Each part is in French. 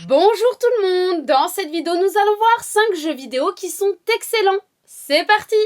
Bonjour tout le monde! Dans cette vidéo, nous allons voir 5 jeux vidéo qui sont excellents. C'est parti!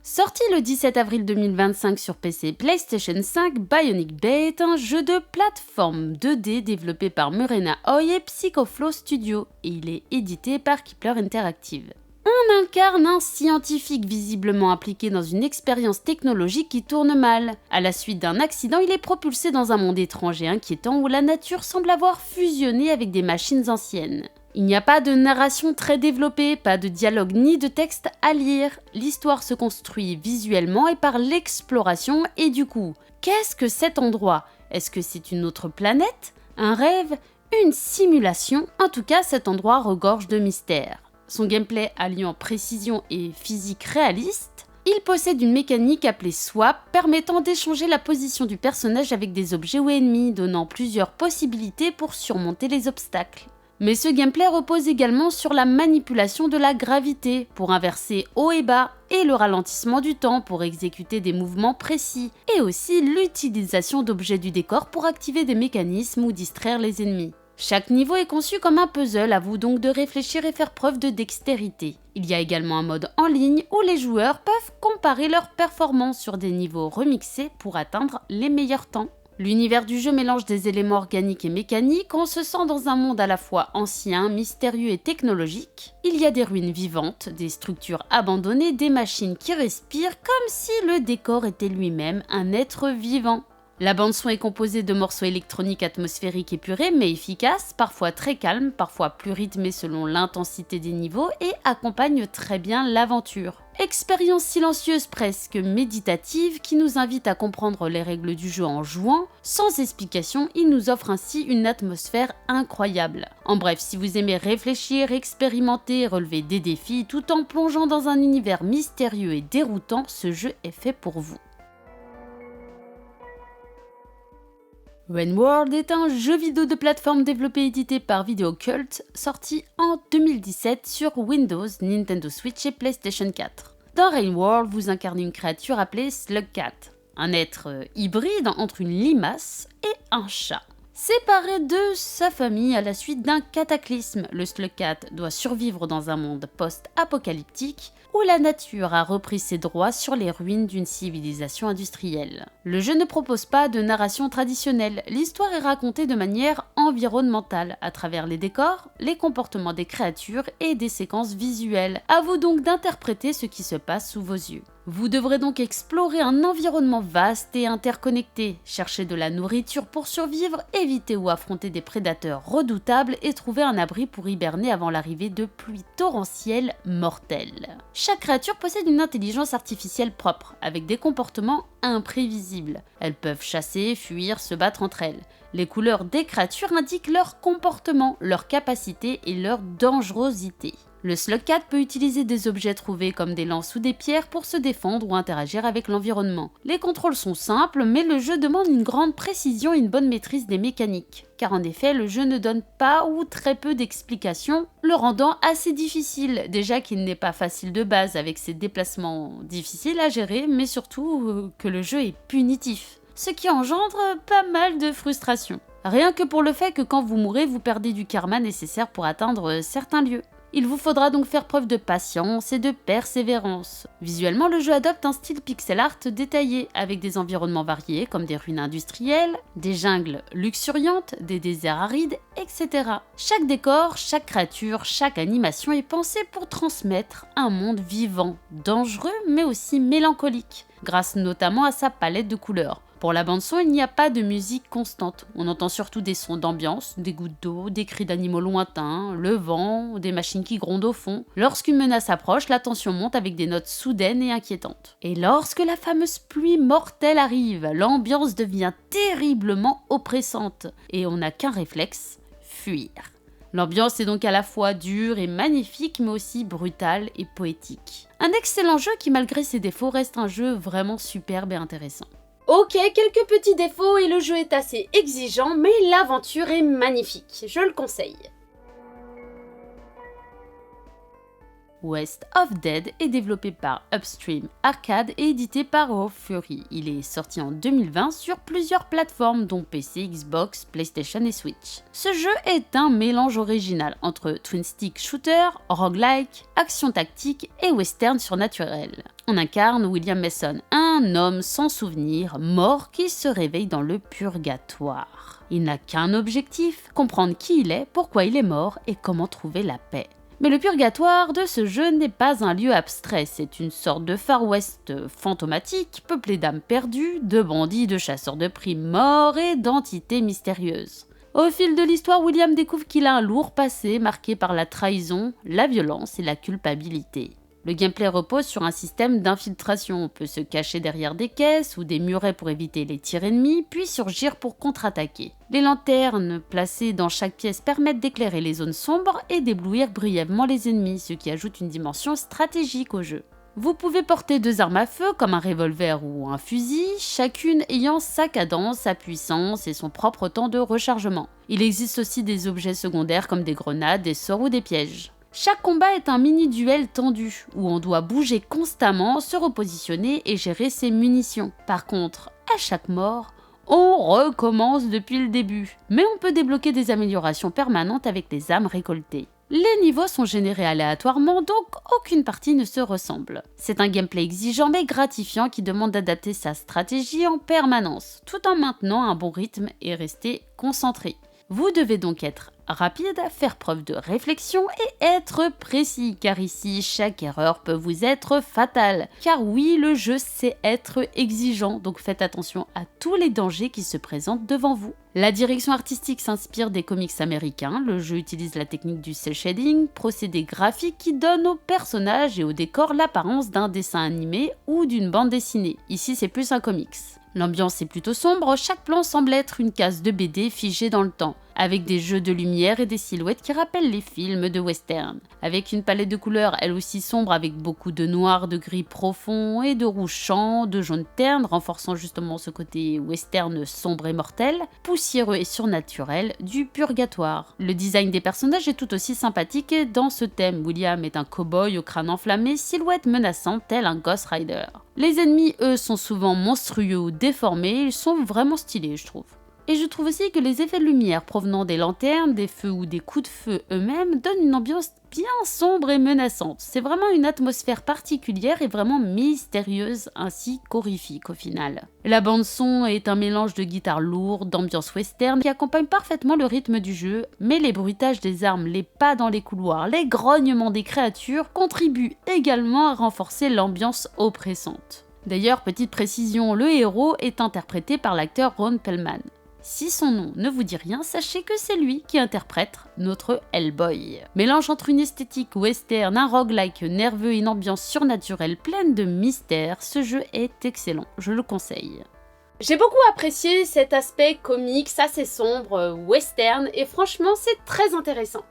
Sorti le 17 avril 2025 sur PC et PlayStation 5, Bionic Bay est un jeu de plateforme 2D développé par Murena Oy et Psychoflow Studio et il est édité par Kepler Interactive. On incarne un scientifique visiblement impliqué dans une expérience technologique qui tourne mal. À la suite d'un accident, il est propulsé dans un monde étrange et inquiétant où la nature semble avoir fusionné avec des machines anciennes. Il n'y a pas de narration très développée, pas de dialogue ni de texte à lire. L'histoire se construit visuellement et par l'exploration et du coup, qu'est-ce que cet endroit? Est-ce que c'est une autre planète? Un rêve? Une simulation? En tout cas, cet endroit regorge de mystères. Son gameplay alliant précision et physique réaliste, il possède une mécanique appelée Swap permettant d'échanger la position du personnage avec des objets ou ennemis, donnant plusieurs possibilités pour surmonter les obstacles. Mais ce gameplay repose également sur la manipulation de la gravité pour inverser haut et bas et le ralentissement du temps pour exécuter des mouvements précis et aussi l'utilisation d'objets du décor pour activer des mécanismes ou distraire les ennemis. Chaque niveau est conçu comme un puzzle, à vous donc de réfléchir et faire preuve de dextérité. Il y a également un mode en ligne où les joueurs peuvent comparer leurs performances sur des niveaux remixés pour atteindre les meilleurs temps. L'univers du jeu mélange des éléments organiques et mécaniques, on se sent dans un monde à la fois ancien, mystérieux et technologique. Il y a des ruines vivantes, des structures abandonnées, des machines qui respirent comme si le décor était lui-même un être vivant. La bande-son est composée de morceaux électroniques atmosphériques épurés mais efficaces, parfois très calmes, parfois plus rythmés selon l'intensité des niveaux et accompagne très bien l'aventure. Expérience silencieuse presque méditative qui nous invite à comprendre les règles du jeu en jouant. Sans explication, il nous offre ainsi une atmosphère incroyable. En bref, si vous aimez réfléchir, expérimenter, relever des défis tout en plongeant dans un univers mystérieux et déroutant, ce jeu est fait pour vous. Rainworld est un jeu vidéo de plateforme développé et édité par Videocult, sorti en 2017 sur Windows, Nintendo Switch et PlayStation 4. Dans Rainworld, vous incarnez une créature appelée Slugcat, un être hybride entre une limace et un chat. Séparé de sa famille à la suite d'un cataclysme, le Slugcat doit survivre dans un monde post-apocalyptique où la nature a repris ses droits sur les ruines d'une civilisation industrielle. Le jeu ne propose pas de narration traditionnelle, l'histoire est racontée de manière environnementale, à travers les décors, les comportements des créatures et des séquences visuelles. À vous donc d'interpréter ce qui se passe sous vos yeux. Vous devrez donc explorer un environnement vaste et interconnecté, chercher de la nourriture pour survivre, éviter ou affronter des prédateurs redoutables et trouver un abri pour hiberner avant l'arrivée de pluies torrentielles mortelles. Chaque créature possède une intelligence artificielle propre, avec des comportements imprévisibles. Elles peuvent chasser, fuir, se battre entre elles. Les couleurs des créatures indiquent leur comportement, leur capacité et leur dangerosité. Le Slugcat peut utiliser des objets trouvés comme des lances ou des pierres pour se défendre ou interagir avec l'environnement. Les contrôles sont simples, mais le jeu demande une grande précision et une bonne maîtrise des mécaniques. Car en effet, le jeu ne donne pas ou très peu d'explications, le rendant assez difficile. Déjà qu'il n'est pas facile de base avec ses déplacements difficiles à gérer, mais surtout que le jeu est punitif. Ce qui engendre pas mal de frustration. Rien que pour le fait que quand vous mourrez, vous perdez du karma nécessaire pour atteindre certains lieux. Il vous faudra donc faire preuve de patience et de persévérance. Visuellement, le jeu adopte un style pixel art détaillé, avec des environnements variés comme des ruines industrielles, des jungles luxuriantes, des déserts arides, etc. Chaque décor, chaque créature, chaque animation est pensée pour transmettre un monde vivant, dangereux mais aussi mélancolique, grâce notamment à sa palette de couleurs. Pour la bande-son, il n'y a pas de musique constante. On entend surtout des sons d'ambiance, des gouttes d'eau, des cris d'animaux lointains, le vent, des machines qui grondent au fond. Lorsqu'une menace approche, la tension monte avec des notes soudaines et inquiétantes. Et lorsque la fameuse pluie mortelle arrive, l'ambiance devient terriblement oppressante. Et on n'a qu'un réflexe, fuir. L'ambiance est donc à la fois dure et magnifique, mais aussi brutale et poétique. Un excellent jeu qui, malgré ses défauts, reste un jeu vraiment superbe et intéressant. Ok, quelques petits défauts et le jeu est assez exigeant, mais l'aventure est magnifique, je le conseille. West of Dead est développé par Upstream Arcade et édité par Raw Fury. Il est sorti en 2020 sur plusieurs plateformes dont PC, Xbox, PlayStation et Switch. Ce jeu est un mélange original entre twin stick shooter, roguelike, action tactique et western surnaturel. On incarne William Mason, un homme sans souvenir, mort qui se réveille dans le purgatoire. Il n'a qu'un objectif, comprendre qui il est, pourquoi il est mort et comment trouver la paix. Mais le purgatoire de ce jeu n'est pas un lieu abstrait, c'est une sorte de Far West fantomatique, peuplé d'âmes perdues, de bandits, de chasseurs de primes morts et d'entités mystérieuses. Au fil de l'histoire, William découvre qu'il a un lourd passé marqué par la trahison, la violence et la culpabilité. Le gameplay repose sur un système d'infiltration. On peut se cacher derrière des caisses ou des murets pour éviter les tirs ennemis, puis surgir pour contre-attaquer. Les lanternes placées dans chaque pièce permettent d'éclairer les zones sombres et d'éblouir brièvement les ennemis, ce qui ajoute une dimension stratégique au jeu. Vous pouvez porter 2 armes à feu comme un revolver ou un fusil, chacune ayant sa cadence, sa puissance et son propre temps de rechargement. Il existe aussi des objets secondaires comme des grenades, des sorts ou des pièges. Chaque combat est un mini-duel tendu, où on doit bouger constamment, se repositionner et gérer ses munitions. Par contre, à chaque mort, on recommence depuis le début. Mais on peut débloquer des améliorations permanentes avec les âmes récoltées. Les niveaux sont générés aléatoirement, donc aucune partie ne se ressemble. C'est un gameplay exigeant mais gratifiant qui demande d'adapter sa stratégie en permanence, tout en maintenant un bon rythme et rester concentré. Vous devez donc être rapide, faire preuve de réflexion et être précis, car ici, chaque erreur peut vous être fatale. Car oui, le jeu sait être exigeant, donc faites attention à tous les dangers qui se présentent devant vous. La direction artistique s'inspire des comics américains, le jeu utilise la technique du cel shading, procédé graphique qui donne aux personnages et au décor l'apparence d'un dessin animé ou d'une bande dessinée. Ici, c'est plus un comics. L'ambiance est plutôt sombre, chaque plan semble être une case de BD figée dans le temps, avec des jeux de lumière et des silhouettes qui rappellent les films de western. Avec une palette de couleurs elle aussi sombre avec beaucoup de noir, de gris profond et de rouge champ, de jaune terne, renforçant justement ce côté western sombre et mortel, poussiéreux et surnaturel du purgatoire. Le design des personnages est tout aussi sympathique dans ce thème. William est un cow-boy au crâne enflammé, silhouette menaçante tel un Ghost Rider. Les ennemis, eux, sont souvent monstrueux ou déformés, ils sont vraiment stylés, je trouve. Et je trouve aussi que les effets de lumière provenant des lanternes, des feux ou des coups de feu eux-mêmes donnent une ambiance bien sombre et menaçante. C'est vraiment une atmosphère particulière et vraiment mystérieuse ainsi qu'horrifique au final. La bande son est un mélange de guitare lourde, d'ambiance western qui accompagne parfaitement le rythme du jeu, mais les bruitages des armes, les pas dans les couloirs, les grognements des créatures contribuent également à renforcer l'ambiance oppressante. D'ailleurs, petite précision, le héros est interprété par l'acteur Ron Perlman. Si son nom ne vous dit rien, sachez que c'est lui qui interprète notre Hellboy. Mélange entre une esthétique western, un roguelike nerveux et une ambiance surnaturelle pleine de mystère, ce jeu est excellent, je le conseille. J'ai beaucoup apprécié cet aspect comics, assez sombre, western, et franchement c'est très intéressant.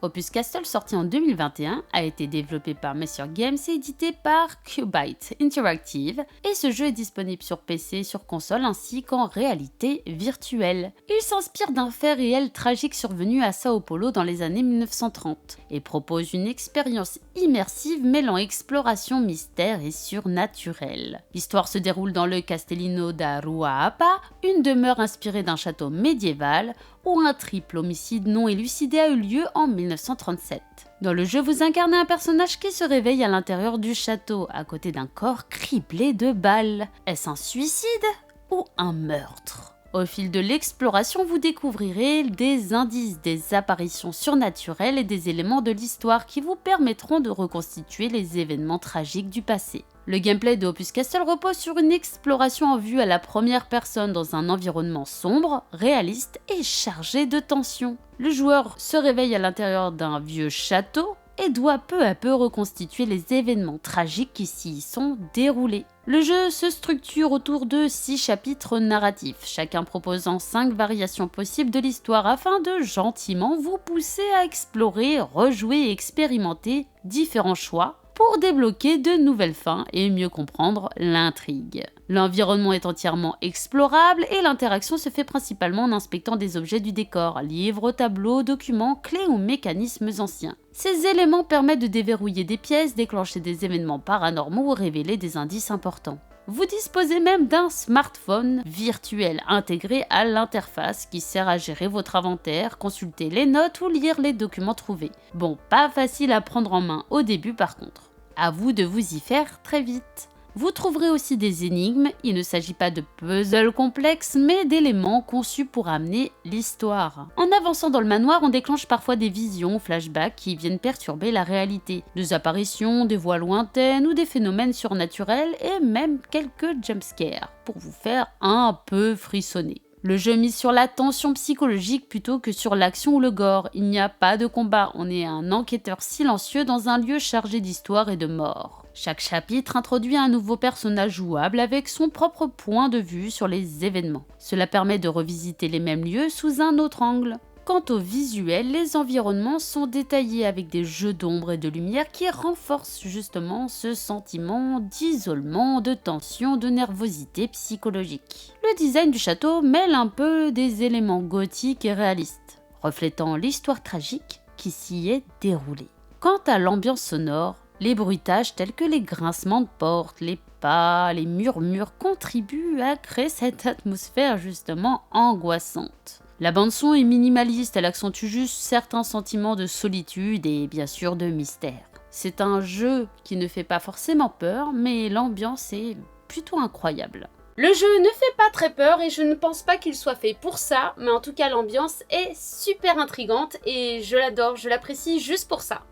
Opus Castle, sorti en 2021, a été développé par Messier Games et édité par Cubite Interactive, et ce jeu est disponible sur PC, sur console ainsi qu'en réalité virtuelle. Il s'inspire d'un fait réel tragique survenu à Sao Paulo dans les années 1930 et propose une expérience immersive mêlant exploration, mystère et surnaturel. L'histoire se déroule dans le Castellino da Ruaapa, une demeure inspirée d'un château médiéval où un triple homicide non élucidé a eu lieu en 1937. Dans le jeu, vous incarnez un personnage qui se réveille à l'intérieur du château, à côté d'un corps criblé de balles. Est-ce un suicide ou un meurtre ? Au fil de l'exploration, vous découvrirez des indices, des apparitions surnaturelles et des éléments de l'histoire qui vous permettront de reconstituer les événements tragiques du passé. Le gameplay de Opus Castle repose sur une exploration en vue à la première personne dans un environnement sombre, réaliste et chargé de tension. Le joueur se réveille à l'intérieur d'un vieux château et doit peu à peu reconstituer les événements tragiques qui s'y sont déroulés. Le jeu se structure autour de 6 chapitres narratifs, chacun proposant 5 variations possibles de l'histoire afin de gentiment vous pousser à explorer, rejouer et expérimenter différents choix pour débloquer de nouvelles fins et mieux comprendre l'intrigue. L'environnement est entièrement explorable et l'interaction se fait principalement en inspectant des objets du décor, livres, tableaux, documents, clés ou mécanismes anciens. Ces éléments permettent de déverrouiller des pièces, déclencher des événements paranormaux ou révéler des indices importants. Vous disposez même d'un smartphone virtuel intégré à l'interface qui sert à gérer votre inventaire, consulter les notes ou lire les documents trouvés. Bon, pas facile à prendre en main au début par contre. À vous de vous y faire très vite. Vous trouverez aussi des énigmes, il ne s'agit pas de puzzles complexes, mais d'éléments conçus pour amener l'histoire. En avançant dans le manoir, on déclenche parfois des visions, flashbacks qui viennent perturber la réalité. Des apparitions, des voix lointaines ou des phénomènes surnaturels et même quelques jumpscares pour vous faire un peu frissonner. Le jeu mise sur la tension psychologique plutôt que sur l'action ou le gore. Il n'y a pas de combat, on est un enquêteur silencieux dans un lieu chargé d'histoire et de mort. Chaque chapitre introduit un nouveau personnage jouable avec son propre point de vue sur les événements. Cela permet de revisiter les mêmes lieux sous un autre angle. Quant au visuel, les environnements sont détaillés avec des jeux d'ombre et de lumière qui renforcent justement ce sentiment d'isolement, de tension, de nervosité psychologique. Le design du château mêle un peu des éléments gothiques et réalistes, reflétant l'histoire tragique qui s'y est déroulée. Quant à l'ambiance sonore, les bruitages tels que les grincements de portes, les pas, les murmures contribuent à créer cette atmosphère justement angoissante. La bande-son est minimaliste, elle accentue juste certains sentiments de solitude et bien sûr de mystère. C'est un jeu qui ne fait pas forcément peur, mais l'ambiance est plutôt incroyable. Le jeu ne fait pas très peur et je ne pense pas qu'il soit fait pour ça, mais en tout cas l'ambiance est super intrigante et je l'adore, je l'apprécie juste pour ça.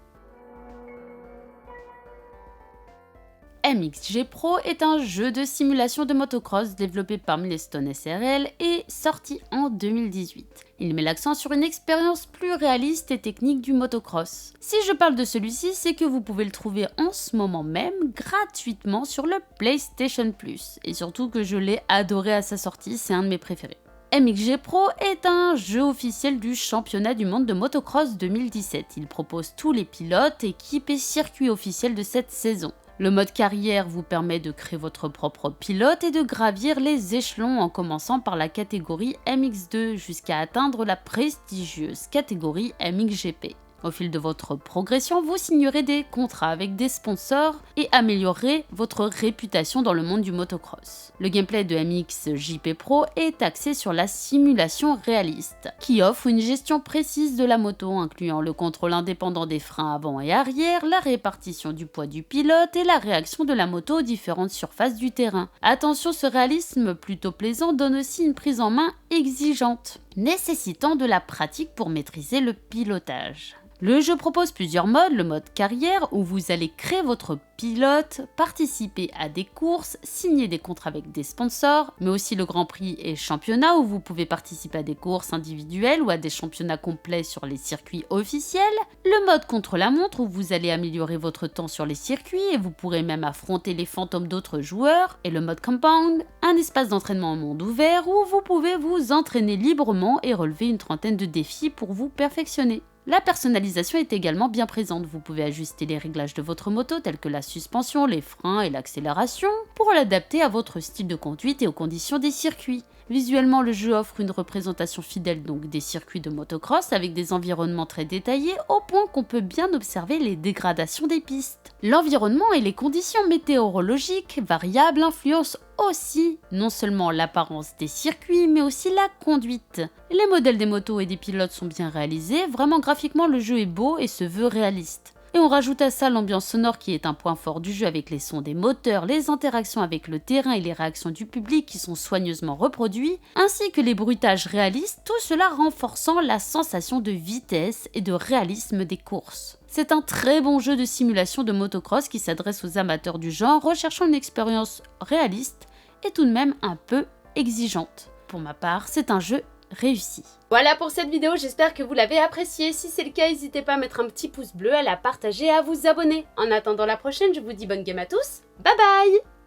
MXG Pro est un jeu de simulation de motocross développé par Milestone SRL et sorti en 2018. Il met l'accent sur une expérience plus réaliste et technique du motocross. Si je parle de celui-ci, c'est que vous pouvez le trouver en ce moment même gratuitement sur le PlayStation Plus. Et surtout que je l'ai adoré à sa sortie, c'est un de mes préférés. MXG Pro est un jeu officiel du championnat du monde de motocross 2017. Il propose tous les pilotes, équipes et circuits officiels de cette saison. Le mode carrière vous permet de créer votre propre pilote et de gravir les échelons en commençant par la catégorie MX2 jusqu'à atteindre la prestigieuse catégorie MXGP. Au fil de votre progression, vous signerez des contrats avec des sponsors et améliorerez votre réputation dans le monde du motocross. Le gameplay de MXJP Pro est axé sur la simulation réaliste, qui offre une gestion précise de la moto, incluant le contrôle indépendant des freins avant et arrière, la répartition du poids du pilote et la réaction de la moto aux différentes surfaces du terrain. Attention, ce réalisme plutôt plaisant donne aussi une prise en main exigeante, nécessitant de la pratique pour maîtriser le pilotage. Le jeu propose plusieurs modes, le mode carrière où vous allez créer votre pilote, participer à des courses, signer des contrats avec des sponsors, mais aussi le Grand Prix et championnat où vous pouvez participer à des courses individuelles ou à des championnats complets sur les circuits officiels, le mode contre-la-montre où vous allez améliorer votre temps sur les circuits et vous pourrez même affronter les fantômes d'autres joueurs, et le mode compound, un espace d'entraînement en monde ouvert où vous pouvez vous entraîner librement et relever une trentaine de défis pour vous perfectionner. La personnalisation est également bien présente, vous pouvez ajuster les réglages de votre moto tels que la suspension, les freins et l'accélération pour l'adapter à votre style de conduite et aux conditions des circuits. Visuellement, le jeu offre une représentation fidèle donc des circuits de motocross avec des environnements très détaillés au point qu'on peut bien observer les dégradations des pistes. L'environnement et les conditions météorologiques variables influencent aussi non seulement l'apparence des circuits mais aussi la conduite. Les modèles des motos et des pilotes sont bien réalisés, vraiment graphiquement le jeu est beau et se veut réaliste. Et on rajoute à ça l'ambiance sonore qui est un point fort du jeu avec les sons des moteurs, les interactions avec le terrain et les réactions du public qui sont soigneusement reproduits, ainsi que les bruitages réalistes, tout cela renforçant la sensation de vitesse et de réalisme des courses. C'est un très bon jeu de simulation de motocross qui s'adresse aux amateurs du genre recherchant une expérience réaliste et tout de même un peu exigeante. Pour ma part, c'est un jeu réussi. Voilà pour cette vidéo, j'espère que vous l'avez appréciée. Si c'est le cas, n'hésitez pas à mettre un petit pouce bleu, à la partager et à vous abonner. En attendant la prochaine, je vous dis bonne game à tous. Bye bye!